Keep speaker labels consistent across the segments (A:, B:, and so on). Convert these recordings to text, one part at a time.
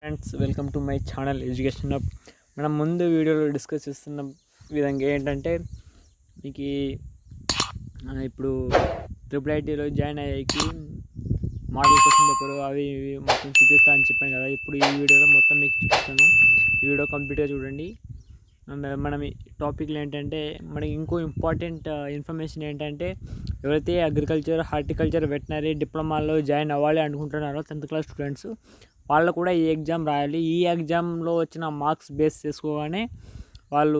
A: Friends, welcome to my channel education hub. మనం ముందు వీడియోలో డిస్కస్ చేస్తున్న విధంగా ఏంటంటే మీకు ఇప్పుడు IIITలో జాయిన్ అయ్యేకి మోడల్ క్వశ్చన్ పేపర్ అవి ఇవి మొత్తం చూపిస్తా అని చెప్పాను కదా. ఇప్పుడు ఈ వీడియోలో మొత్తం మీకు చూపిస్తాను. ఈ వీడియో కంప్లీట్గా చూడండి. అండ్ మనం టాపిక్లు ఏంటంటే మనకి ఇంకో ఇంపార్టెంట్ ఇన్ఫర్మేషన్ ఏంటంటే ఎవరైతే అగ్రికల్చర్, హార్టికల్చర్, వెటనరీ డిప్లొమాలో జాయిన్ అవ్వాలి అనుకుంటున్నారో 10th క్లాస్ స్టూడెంట్స్ వాళ్ళు కూడా ఈ ఎగ్జామ్ రాయాలి. ఈ ఎగ్జామ్లో వచ్చిన మార్క్స్ బేస్ చేసుకోగానే వాళ్ళు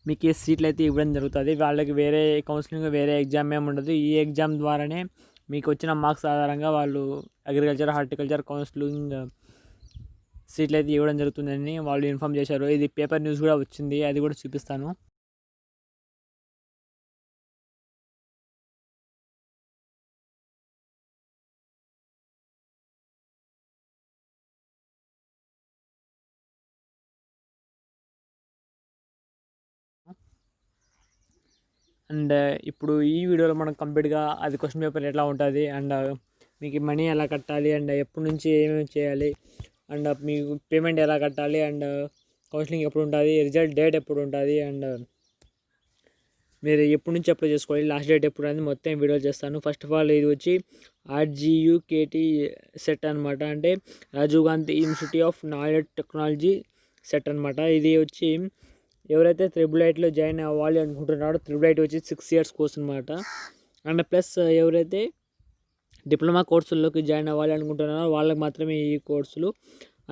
A: మీకు ఏ సీట్లు అయితే ఇవ్వడం జరుగుతుంది. వాళ్ళకి వేరే కౌన్సిలింగ్ వేరే ఎగ్జామ్ ఏమి ఉండదు. ఈ ఎగ్జామ్ ద్వారానే మీకు వచ్చిన మార్క్స్ ఆధారంగా వాళ్ళు అగ్రికల్చర్, హార్టికల్చర్ కౌన్సిలింగ్ సీట్లు అయితే ఇవ్వడం జరుగుతుందని వాళ్ళు ఇన్ఫామ్ చేశారు. ఇది పేపర్ న్యూస్ కూడా వచ్చింది, అది కూడా చూపిస్తాను. అండ్ ఇప్పుడు ఈ వీడియోలో మనం కంప్లీట్గా అది క్వశ్చన్ పేపర్ ఎట్లా ఉంటుంది, అండ్ మీకు మనీ ఎలా కట్టాలి, అండ్ ఎప్పటి నుంచి ఏమేమి చేయాలి, అండ్ మీకు పేమెంట్ ఎలా కట్టాలి, అండ్ కౌన్సిలింగ్ ఎప్పుడు ఉంటుంది, రిజల్ట్ డేట్ ఎప్పుడు ఉంటుంది, అండ్ మీరు ఎప్పటి నుంచి అప్లై చేసుకోవాలి, లాస్ట్ డేట్ ఎప్పుడు అనేది మొత్తం వీడియో చేస్తాను. ఫస్ట్ ఆఫ్ ఆల్ ఇది వచ్చి RGUKT సెట్ అనమాట, అంటే Rajiv Gandhi institute of knowledge technology CET అనమాట. ఇది వచ్చి ఎవరైతే IIITలో జాయిన్ అవ్వాలి అనుకుంటున్నారో IIIT వచ్చి 6 years కోర్స్ అనమాట. అండ్ ప్లస్ ఎవరైతే డిప్లొమా కోర్సుల్లోకి జాయిన్ అవ్వాలి అనుకుంటున్నారో వాళ్ళకి మాత్రమే ఈ కోర్సులు.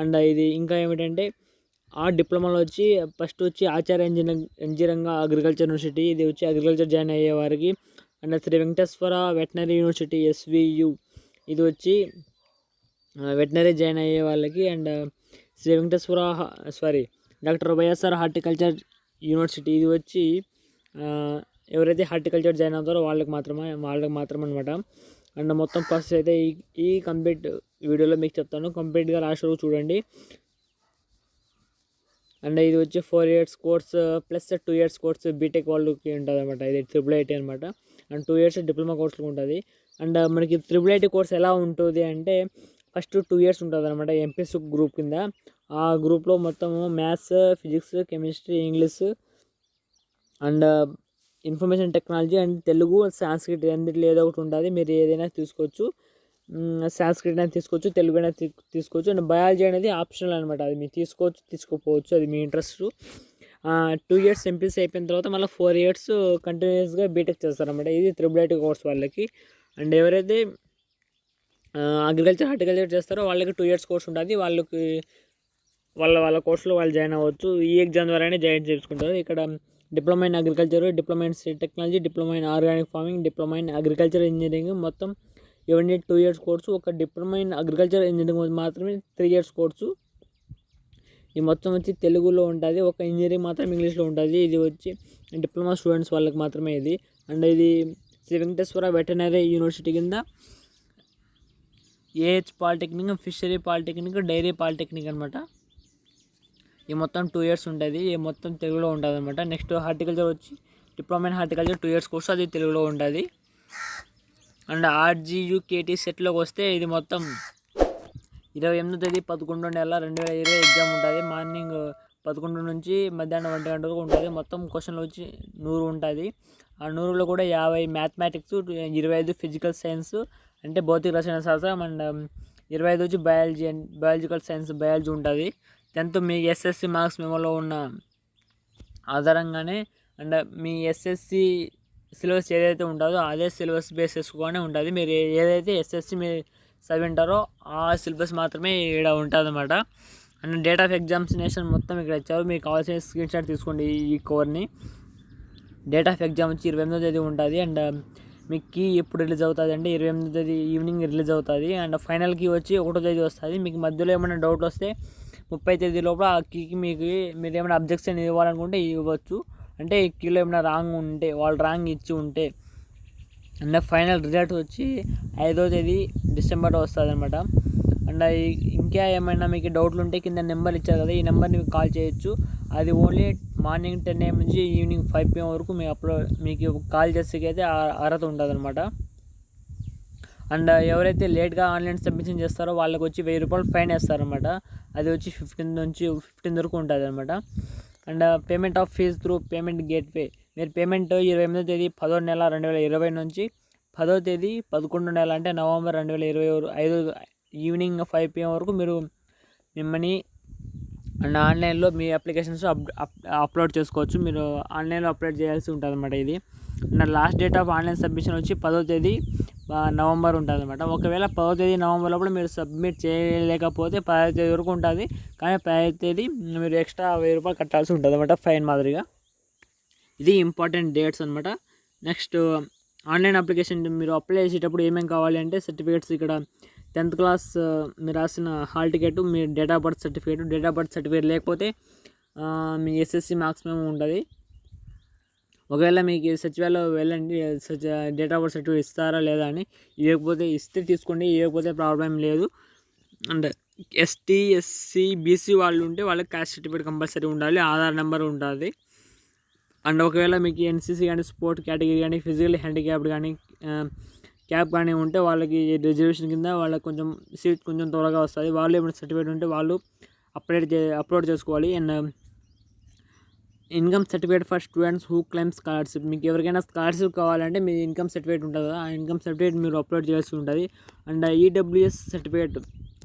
A: అండ్ ఇది ఇంకా ఏమిటంటే ఆ డిప్లొమాలో వచ్చి ఫస్ట్ వచ్చి ఆచార్య ఇంజనీరింగ్ అగ్రికల్చర్ యూనివర్సిటీ, ఇది వచ్చి అగ్రికల్చర్ జాయిన్ అయ్యే వారికి. And Sri Venkateswara veterinary university SVU, ఇది వచ్చి వెటనరీ జాయిన్ అయ్యే వాళ్ళకి. And Sri Venkateswara doctor YSR horticulture university, ఇది వచ్చి ఎవరైతే హార్టికల్చర్ జాయిన్ అవుతారో వాళ్ళకి మాత్రమే అనమాట. అండ్ మొత్తం ప్రాసెస్ అయితే ఈ కంప్లీట్ వీడియోలో మీకు చెప్తాను. కంప్లీట్గా లాస్ట్ వరకు చూడండి. అండ్ ఇది వచ్చి 4 years course plus 2 years course BTech వాళ్ళకి ఉంటుంది అనమాట. ఇది IIIT అనమాట. అండ్ 2 years డిప్లొమా కోర్సులకు ఉంటుంది. అండ్ మనకి IIIT కోర్స్ ఎలా ఉంటుంది అంటే ఫస్ట్ 2 years ఉంటుంది అనమాట. ఎంపీసీ గ్రూప్ కింద. ఆ గ్రూప్లో మొత్తము maths, physics, chemistry, English and information technology and Telugu, Sanskrit రెండిట్లో ఏదో ఒకటి ఉంటుంది. మీరు ఏదైనా తీసుకోవచ్చు. సాంస్క్రిట్ అనేది తీసుకోవచ్చు, తెలుగు అనేది తీసుకోవచ్చు. అండ్ బయాలజీ అనేది ఆప్షనల్ అనమాట. అది మీరు తీసుకోవచ్చు, తీసుకోపోవచ్చు, అది మీ ఇంట్రెస్ట్. 2 years ఎంపీసీ అయిపోయిన తర్వాత మళ్ళీ 4 years కంటిన్యూస్గా బీటెక్ చేస్తారన్నమాట. ఇది IIIT కోర్స్ వాళ్ళకి. అండ్ ఎవరైతే అగ్రికల్చర్, హార్టికల్చర్ చేస్తారో వాళ్ళకి 2 years కోర్స్ ఉంటుంది. వాళ్ళకి వాళ్ళ కోర్సులో వాళ్ళు జాయిన్ అవ్వచ్చు. ఈ ఎగ్జామ్ ద్వారానే జాయిన్ చేసుకుంటారు. ఇక్కడ diploma in agriculture, diploma in technology, diploma in organic farming, diploma in agriculture engineering మొత్తం ఇవన్నీ 2 years కోర్సు. ఒక డిప్లొమా ఇన్ అగ్రికల్చర్ ఇంజనీరింగ్ మాత్రమే 3 years కోర్సు. ఈ మొత్తం వచ్చి తెలుగులో ఉంటుంది. ఒక ఇంజనీరింగ్ మాత్రం ఇంగ్లీష్లో ఉంటుంది. ఇది వచ్చి డిప్లొమా స్టూడెంట్స్ వాళ్ళకి మాత్రమే ఇది. అండ్ ఇది శ్రీ వెంకటేశ్వర వెటనరీ యూనివర్సిటీ కింద AH polytechnic, fishery polytechnic, dairy polytechnic అనమాట. ఈ మొత్తం 2 years ఉంటుంది. ఈ మొత్తం తెలుగులో ఉంటుంది అనమాట. నెక్స్ట్ హార్టికల్చర్ వచ్చి diploma in horticulture 2 years course, అది తెలుగులో ఉంటుంది. అండ్ RGUKT సెట్లోకి వస్తే ఇది మొత్తం 28/11/2020 ఎగ్జామ్ ఉంటుంది. మార్నింగ్ 11 నుంచి మధ్యాహ్నం 1 గంట వరకు ఉంటుంది. మొత్తం క్వశ్చన్లు వచ్చి 100 ఉంటుంది. ఆ 100లో కూడా 50 మ్యాథమెటిక్స్, 25 ఫిజికల్ సైన్స్ అంటే భౌతిక రసాయన శాస్త్రం, అండ్ 25 వచ్చి బయాలజికల్ సైన్స్ బయాలజీ ఉంటుంది. 10th మీ SSC మార్క్స్ మెమోలో ఉన్న ఆధారంగానే అండ్ మీ SSC సిలబస్ ఏదైతే ఉంటుందో అదే సిలబస్ బేస్ చేసుకొని ఉంటుంది. మీరు ఏదైతే SSC మీరు చదివింటారో ఆ సిలబస్ మాత్రమే ఇక్కడ ఉంటుంది అనమాట. అండ్ డేట్ ఆఫ్ ఎగ్జామినేషన్ మొత్తం ఇక్కడ ఇచ్చారు. మీకు కావాల్సిన స్క్రీన్ షాట్ తీసుకోండి ఈ కవర్ని. డేట్ ఆఫ్ ఎగ్జామ్ వచ్చి 28వ తేదీ ఉంటుంది. అండ్ మీకు కీ ఎప్పుడు రిలీజ్ అవుతుంది అంటే 28వ తేదీ ఈవినింగ్ రిలీజ్ అవుతుంది. అండ్ ఫైనల్ కీ వచ్చి 1వ తేదీ వస్తుంది. మీకు మధ్యలో ఏమైనా డౌట్ వస్తే 30వ తేదీ లోపల ఆ కీకి మీరు ఏమైనా అబ్జెక్షన్ ఇవ్వాలనుకుంటే ఇవ్వచ్చు. అంటే కీలో ఏమైనా రాంగ్ ఉంటే, వాళ్ళు రాంగ్ ఇచ్చి ఉంటే. అండ్ ఫైనల్ రిజల్ట్ వచ్చి 5వ తేదీ డిసెంబర్లో వస్తుంది అనమాట. అండ్ ఇంకా ఏమైనా మీకు డౌట్లు ఉంటే కింద నెంబర్ ఇచ్చారు కదా, ఈ నెంబర్ని మీకు కాల్ చేయొచ్చు. అది ఓన్లీ మార్నింగ్ 10 AM నుంచి ఈవినింగ్ 5 PM వరకు మీకు కాల్ చేసేకి అయితే అర్హత ఉంటుంది అనమాట. అండ్ ఎవరైతే లేట్గా ఆన్లైన్ సబ్మిషన్ చేస్తారో వాళ్ళకి వచ్చి 1000 రూపాయలు ఫైన్ వేస్తారనమాట. అది వచ్చి 15 వరకు ఉంటుంది అనమాట. And payment of fee through payment gateway. మీరు పేమెంట్ 28వ తేదీ 10వ నెల 2020 నుంచి 10వ తేదీ 11వ నెల అంటే నవంబర్ 2025 ఈవినింగ్ 5 PM వరకు మీరు మిమ్మల్ని అండ్ ఆన్లైన్లో మీ అప్లికేషన్స్ అప్లోడ్ చేసుకోవచ్చు. మీరు ఆన్లైన్లో అప్లోడ్ చేయాల్సి ఉంటుంది అనమాట. ఇది నా last date of online submission వచ్చి 10వ తేదీ నవంబర్ ఉంటుంది అనమాట. ఒకవేళ 10వ తేదీ నవంబర్ లోపల మీరు సబ్మిట్ చేయలేకపోతే 10వ తేదీ వరకు ఉంటుంది. కానీ 10వ తేదీ మీరు ఎక్స్ట్రా 1000 రూపాయలు కట్టాల్సి ఉంటుంది అనమాట, ఫైన్ మాదిరిగా. ఇది ఇంపార్టెంట్ డేట్స్ అనమాట. నెక్స్ట్ ఆన్లైన్ అప్లికేషన్ మీరు అప్లై చేసేటప్పుడు ఏమేమి కావాలి అంటే సర్టిఫికేట్స్, ఇక్కడ 10th క్లాస్ మీరు రాసిన hall ticket, me date of birth certificate లేకపోతే మీ SSC మార్క్స్ మేము ఉంటుంది. ఒకవేళ మీకు సచివాలయం వెళ్ళండి, డేట్ ఆఫ్ బర్త్ సర్టిఫికేట్ ఇస్తారా లేదా అని. ఇవ్వకపోతే ఇస్తే తీసుకోండి, ఇవ్వకపోతే ప్రాబ్లం లేదు. అండ్ ST SC BC వాళ్ళు ఉంటే వాళ్ళకి క్యాస్ట్ సర్టిఫికేట్ కంపల్సరీ ఉండాలి, ఆధార్ నెంబర్ ఉంటుంది. అండ్ ఒకవేళ మీకు NCC కానీ స్పోర్ట్ కేటగిరీ కానీ ఫిజికల్ హ్యాండిక్యాప్డ్ కానీ క్యాప్ కానీ ఉంటే వాళ్ళకి రిజర్వేషన్ కింద వాళ్ళకి కొంచెం సీట్ కొంచెం త్వరగా వస్తుంది. వాళ్ళు ఏమైనా సర్టిఫికేట్ ఉంటే వాళ్ళు అప్లోడ్ చేసుకోవాలి. And income certificate for students who claim scholarship. మీకు ఎవరికైనా స్కాలర్షిప్ కావాలంటే మీ ఇన్కమ్ సర్టిఫికేట్ ఉంటుంది కదా, ఆ ఇన్కమ్ సర్టిఫికేట్ మీరు అప్లోడ్ చేయాల్సి ఉంటుంది. అండ్ EWS సర్టిఫికేట్,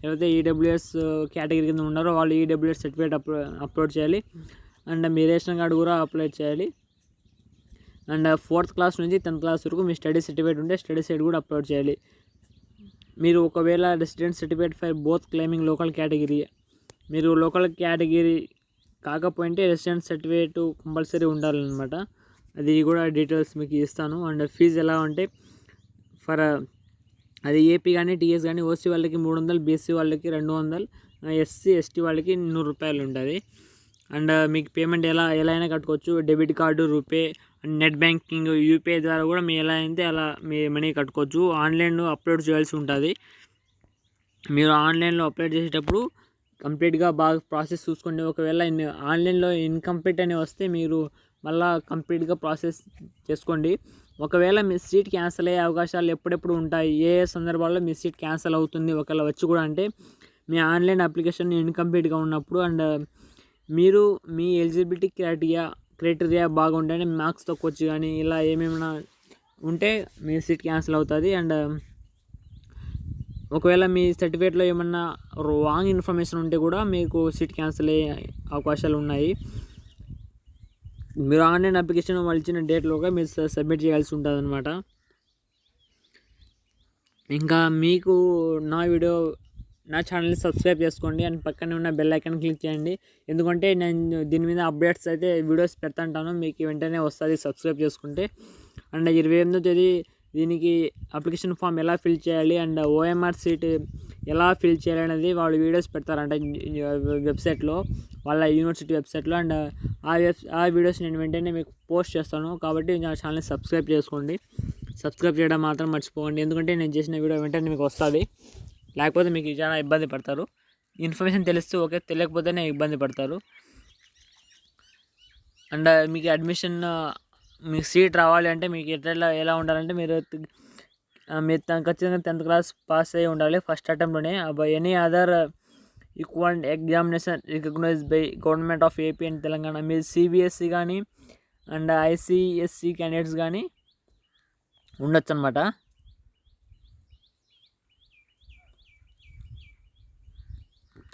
A: ఎవరైతే EWS కేటగిరీ కింద ఉన్నారో వాళ్ళు EWS సర్టిఫికేట్ అప్లోడ్ చేయాలి. అండ్ మీ రేషన్ కార్డు కూడా అప్లోడ్ చేయాలి. అండ్ 4th క్లాస్ నుంచి 10th క్లాస్ వరకు మీ స్టడీ సర్టిఫికేట్ ఉంటే స్టడీ సర్టిఫికేట్ కూడా అప్లోడ్ చేయాలి. మీరు ఒకవేళ resident certificate for both claiming local category, మీరు లోకల్ కేటగిరీ కాకపోతే రెసిడెంట్ సర్టిఫికేట్ కంపల్సరీ ఉండాలన్నమాట. అది కూడా డీటెయిల్స్ మీకు ఇస్తాను. అండ్ ఫీజు ఎలా అంటే అది AP కానీ TS కానీ OC వాళ్ళకి 300, BC వాళ్ళకి 200, SC ST వాళ్ళకి 100 రూపాయలు ఉంటుంది. అండ్ మీకు పేమెంట్ ఎలా అయినా కట్టుకోవచ్చు. Debit card, RuPay, net banking, UPI ద్వారా కూడా మీరు ఎలా అయితే అలా మీ మనీ కట్టుకోవచ్చు. ఆన్లైన్లో అప్లోడ్ చేయాల్సి ఉంటుంది. మీరు ఆన్లైన్లో అప్లోడ్ చేసేటప్పుడు కంప్లీట్గా బాగా ప్రాసెస్ చూసుకోండి. ఒకవేళ ఆన్లైన్లో ఇన్కంప్లీట్ అని వస్తే మీరు మళ్ళీ కంప్లీట్గా ప్రాసెస్ చేసుకోండి. ఒకవేళ మీ సీట్ క్యాన్సిల్ అయ్యే అవకాశాలు ఎప్పుడెప్పుడు ఉంటాయి, ఏ సందర్భాల్లో మీ సీట్ క్యాన్సిల్ అవుతుంది ఒకవేళ వచ్చి కూడా అంటే మీ ఆన్లైన్ అప్లికేషన్ ఇన్కంప్లీట్గా ఉన్నప్పుడు. అండ్ మీరు మీ ఎలిజిబిలిటీ క్రైటీరియా బాగుంటేనే మార్క్స్ తక్కువ వచ్చి కానీ ఇలా ఏమేమైనా ఉంటే మీ సీట్ క్యాన్సిల్ అవుతుంది. అండ్ ఒకవేళ మీ సర్టిఫికేట్లో ఏమన్నా రాంగ్ ఇన్ఫర్మేషన్ ఉంటే కూడా మీకు సీట్ క్యాన్సిల్ అయ్యే అవకాశాలు ఉన్నాయి. మీరు ఆన్లైన్ అప్లికేషన్ వాళ్ళు ఇచ్చిన డేట్లోగా మీరు సబ్మిట్ చేయాల్సి ఉంటుంది అనమాట. ఇంకా మీకు నా ఛానల్ని సబ్స్క్రైబ్ చేసుకోండి. అండ్ పక్కనే ఉన్న బెల్ ఐకాన్ క్లిక్ చేయండి. ఎందుకంటే నేను దీని మీద అప్డేట్స్ అయితే వీడియోస్ పెడుతుంటాను, మీకు వెంటనే వస్తుంది సబ్స్క్రైబ్ చేసుకుంటే. అండ్ 28వ తేదీ దీనికి అప్లికేషన్ ఫామ్ ఎలా ఫిల్ చేయాలి అండ్ OMR సీట్ ఎలా ఫిల్ చేయాలి అనేది వాళ్ళు వీడియోస్ పెడతారంట వెబ్సైట్లో, వాళ్ళ యూనివర్సిటీ వెబ్సైట్లో. అండ్ ఆ వీడియోస్ నేను వెంటనే మీకు పోస్ట్ చేస్తాను. కాబట్టి నా ఛానల్ని సబ్స్క్రైబ్ చేసుకోండి. సబ్స్క్రైబ్ చేయడం మాత్రం మర్చిపోకండి, ఎందుకంటే నేను చేసిన వీడియో వెంటనే మీకు వస్తుంది. లేకపోతే మీకు చాలా ఇబ్బంది పడతారు. ఇన్ఫర్మేషన్ తెలిస్తే ఓకే, తెలియకపోతేనే ఇబ్బంది పడతారు. అండ్ మీకు అడ్మిషన్ మీకు సీట్ రావాలి అంటే మీకు ఎలా ఉండాలంటే మీరు ఖచ్చితంగా 10th క్లాస్ పాస్ అయ్యి ఉండాలి ఫస్ట్ అటెంప్ట్లోనే. Any other equal examination recognised by government of AP and Telangana. మీరు CBSE కానీ అండ్ ICSE క్యాండిడేట్స్ కానీ ఉండొచ్చు అనమాట.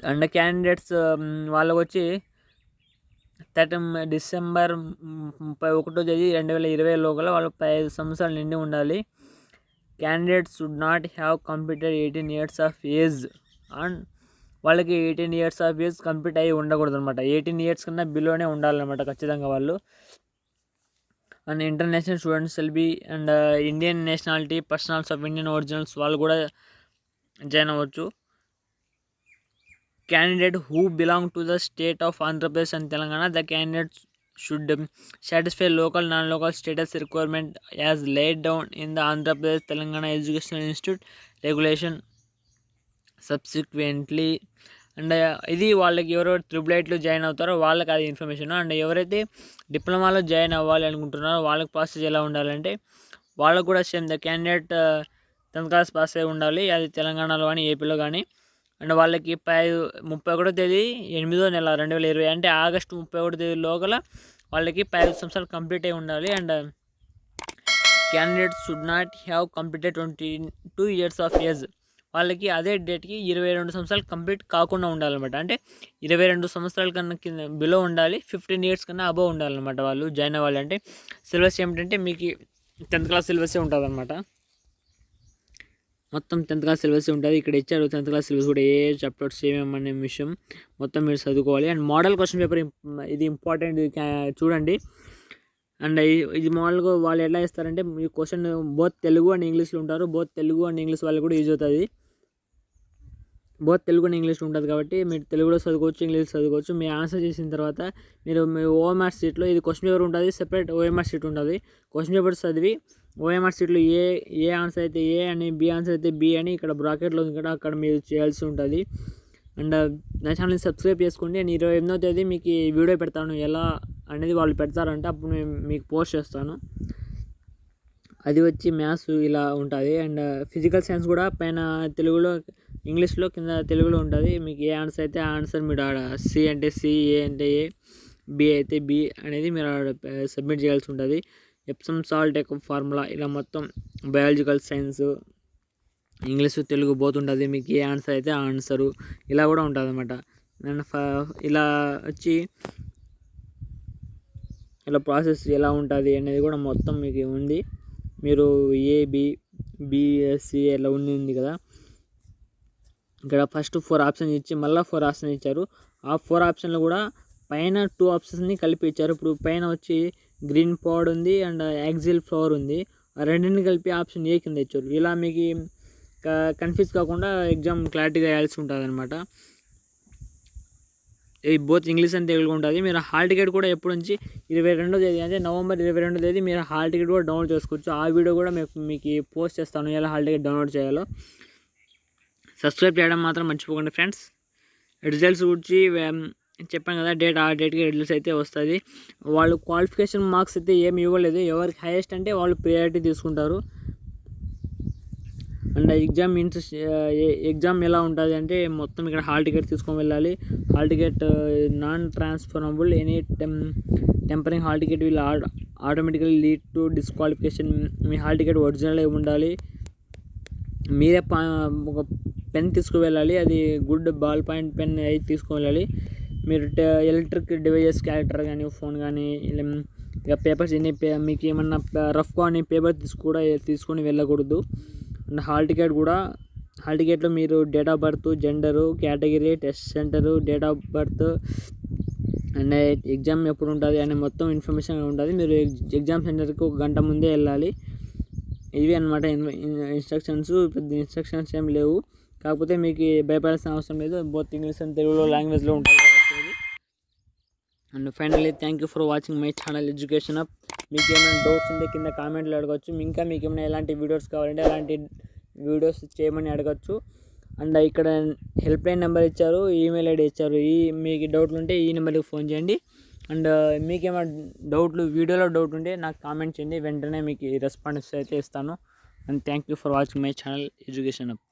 A: అండ్ క్యాండిడేట్స్ వాళ్ళకు వచ్చి డిసెంబర్ 31వ తేదీ 2020 లోపల వాళ్ళు 15 సంవత్సరాలు నిండి ఉండాలి. Candidates should not have completed 18 years of age. And వాళ్ళకి 18 years ఆఫ్ ఏజ్ కంప్లీట్ అయ్యి ఉండకూడదు అనమాట. 18 years కన్నా బిలోనే ఉండాలన్నమాట ఖచ్చితంగా వాళ్ళు. And international students LB and Indian nationality personals of Indian originals వాళ్ళు కూడా జాయిన్ అవ్వచ్చు. Candidate who belong to the state of Andhra Pradesh and Telangana, the candidates should satisfy local non-local status requirement as laid down in the Andhra Pradesh Telangana Educational Institute regulation subsequently. And ఇది వాళ్ళకి ఎవరో 888లో join అవుతారో వాళ్ళకి అది information. And ఎవరైతే డిప్లొమాలో join అవ్వాలి అనుకుంటున్నారో వాళ్ళకి ప్రాసెస్ ఎలా ఉండాలంటే వాళ్ళకు కూడా same the candidate 10th class pass అయి ఉండాలి. అది తెలంగాణలో కానీ ఏపీలో కానీ. అండ్ వాళ్ళకి 31వ తేదీ 8వ నెల 2020 అంటే ఆగస్టు 31వ తేదీ లోపల వాళ్ళకి 15 సంవత్సరాలు కంప్లీట్ అయి ఉండాలి. And candidates should not have completed 22 years of age. వాళ్ళకి అదే డేట్కి 22 సంవత్సరాలు కంప్లీట్ కాకుండా ఉండాలన్నమాట. అంటే 22 సంవత్సరాల కన్నా కింద బిలో ఉండాలి, 15 years కన్నా అబవ్ ఉండాలన్నమాట వాళ్ళు జాయిన్ అవ్వాలి. అంటే సిలబస్ ఏమిటంటే మీకు 10th క్లాస్ సిలబసే ఉంటుంది అనమాట. మొత్తం 10th క్లాస్ సిలబస్ ఉంటుంది. ఇక్కడ ఇచ్చారు 10th క్లాస్ సిలబస్ కూడా ఏ చాప్టర్స్ ఏమేమనే విషయం మొత్తం మీరు చదువుకోవాలి. అండ్ మోడల్ క్వశ్చన్ పేపర్ ఇది ఇంపార్టెంట్, చూడండి. అండ్ ఇది మామూలుగా వాళ్ళు ఎలా ఇస్తారంటే ఈ క్వశ్చన్ బోత్ తెలుగు అండ్ ఇంగ్లీష్లో ఉంటారు. బోత్ తెలుగు అండ్ ఇంగ్లీష్ వాళ్ళు కూడా యూజ్ అవుతుంది. బోత్ తెలుగు అండ్ ఇంగ్లీష్ ఉంటుంది కాబట్టి మీరు తెలుగులో చదువుకోవచ్చు, ఇంగ్లీష్ చదువుకోవచ్చు. మీరు ఆన్సర్ చేసిన తర్వాత మీరు మీ ఓఎంఆర్ షీట్లో ఇది క్వశ్చన్ పేపర్ ఉంటుంది, సెపరేట్ ఓఎంఆర్ షీట్ ఉంటుంది. క్వశ్చన్ పేపర్ చదివి ఓఎంఆర్ షీట్లో ఏ ఆన్సర్ అయితే ఏ అని, బి ఆన్సర్ అయితే బి అని ఇక్కడ బ్రాకెట్లో ఉంది కదా, అక్కడ మీరు చేయాల్సి ఉంటుంది. అండ్ నా ఛానల్ని సబ్స్క్రైబ్ చేసుకోండి. నేను 28వ తేదీ మీకు ఈ వీడియో పెడతాను, ఎలా అనేది వాళ్ళు పెడతారంటే అప్పుడు నేను మీకు పోస్ట్ చేస్తాను. అది వచ్చి మ్యాథ్స్ ఇలా ఉంటుంది. అండ్ ఫిజికల్ సైన్స్ కూడా పైన తెలుగులో, ఇంగ్లీష్లో, కింద తెలుగులో ఉంటుంది. మీకు ఏ ఆన్సర్ అయితే ఆ ఆన్సర్ మీరు ఆడ సి అంటే సి, ఏ అంటే ఏ, బి అయితే బి అనేది మీరు సబ్మిట్ చేయాల్సి ఉంటుంది. ఎప్సమ్ సాల్ట్ యొక్క ఫార్ములా ఇలా మొత్తం బయాలజికల్ సైన్స్, ఇంగ్లీష్ తెలుగు పోతుంటుంది. మీకు ఏ ఆన్సర్ అయితే ఆ ఆన్సరు ఇలా కూడా ఉంటుంది అనమాట. అండ్ ఇలా వచ్చి ఇలా ప్రాసెస్ ఎలా ఉంటుంది అనేది కూడా మొత్తం మీకు ఉంది. మీరు బిఎస్సి ఇలా ఉంది కదా, ఇక్కడ ఫస్ట్ 4 ఆప్షన్స్ ఇచ్చి మళ్ళీ 4 ఆప్షన్స్ ఇచ్చారు. ఆ 4 ఆప్షన్లు కూడా పైన 2 ఆప్షన్స్ని కలిపి ఇచ్చారు. ఇప్పుడు పైన వచ్చి గ్రీన్ పాడ్ ఉంది అండ్ యాక్సిల్ ఫ్లవర్ ఉంది. ఆ రెండింటిని కలిపి ఆప్షన్ ఏ కింద ఇచ్చారు. ఇలా మీకు కన్ఫ్యూజ్ కాకుండా ఎగ్జామ్ క్లారిటీగా వేయాల్సి ఉంటుంది అనమాట. ఈ బోత్ ఇంగ్లీష్ అండ్ తెలుగు ఉంటుంది. మీరు హాల్ టికెట్ కూడా ఎప్పుడు నుంచి 22వ తేదీ అంటే నవంబర్ 22వ తేదీ మీరు హాల్ టికెట్ కూడా డౌన్లోడ్ చేసుకోవచ్చు. ఆ వీడియో కూడా మీకు పోస్ట్ చేస్తాను, ఎలా హాల్ టికెట్ డౌన్లోడ్ చేయాలో. సబ్స్క్రైబ్ చేయడం మాత్రం మర్చిపోకండి ఫ్రెండ్స్. రిజల్ట్స్ గురించి చెప్పాను కదా, ఆ డేట్కి రిజల్ట్స్ అయితే వస్తుంది. వాళ్ళు క్వాలిఫికేషన్ మార్క్స్ అయితే ఏమి ఇవ్వలేదు. ఎవరికి హైయెస్ట్ అంటే వాళ్ళు ప్రియారిటీ తీసుకుంటారు. అండ్ ఎగ్జామ్ ఎలా ఉంటుంది అంటే మొత్తం ఇక్కడ హాల్ టికెట్ తీసుకొని వెళ్ళాలి. Hall ticket non transferable, any tempering hall ticket will automatically lead to disqualification. Me hall ticket original ఉండాలి. మీరే ఒక పెన్ తీసుకువెళ్ళాలి, అది గుడ్ బాల్ పాయింట్ పెన్ అయితే తీసుకువెళ్ళాలి. మీరు ఎలక్ట్రిక్ డివైజెస్, క్యారెక్టర్ కానీ, ఫోన్ కానీ, ఇక పేపర్స్ ఎన్ని మీకు ఏమన్నా రఫ్ కానీ పేపర్ తీసుకొని వెళ్ళకూడదు. అండ్ హాల్ టికెట్లో మీరు date of birth, gender, category, test centre, date of birth and exam ఎప్పుడు ఉంటుంది అనే మొత్తం ఇన్ఫర్మేషన్ ఉంటుంది. మీరు ఎగ్జామ్ సెంటర్కి 1 గంట ముందే వెళ్ళాలి. ఇవి అనమాట ఇన్స్ట్రక్షన్స్. పెద్ద ఇన్స్ట్రక్షన్స్ ఏం లేవు, కాకపోతే మీకు భయపడాల్సిన అవసరం లేదు. బోత్ ఇంగ్లీష్ అండ్ తెలుగులో లాంగ్వేజ్లో ఉంటుంది కాబట్టి. And finally thank you for watching my channel education up. మీకు ఏమైనా డౌట్స్ ఉంటే కింద కామెంట్లో అడగచ్చు. ఇంకా మీకు ఏమైనా ఎలాంటి వీడియోస్ కావాలంటే అలాంటి వీడియోస్ చేయమని అడగచ్చు. అండ్ ఇక్కడ హెల్ప్ లైన్ నెంబర్ ఇచ్చారు, ఈమెయిల్ ఐడి ఇచ్చారు. మీకు డౌట్లు ఉంటే ఈ నెంబర్కి ఫోన్ చేయండి. అండ్ మీకు ఏమైనా వీడియోలో డౌట్ ఉంటే నాకు కామెంట్ చేయండి, వెంటనే మీకు రెస్పాన్స్ అయితే ఇస్తాను. And thank you for watching my channel education up.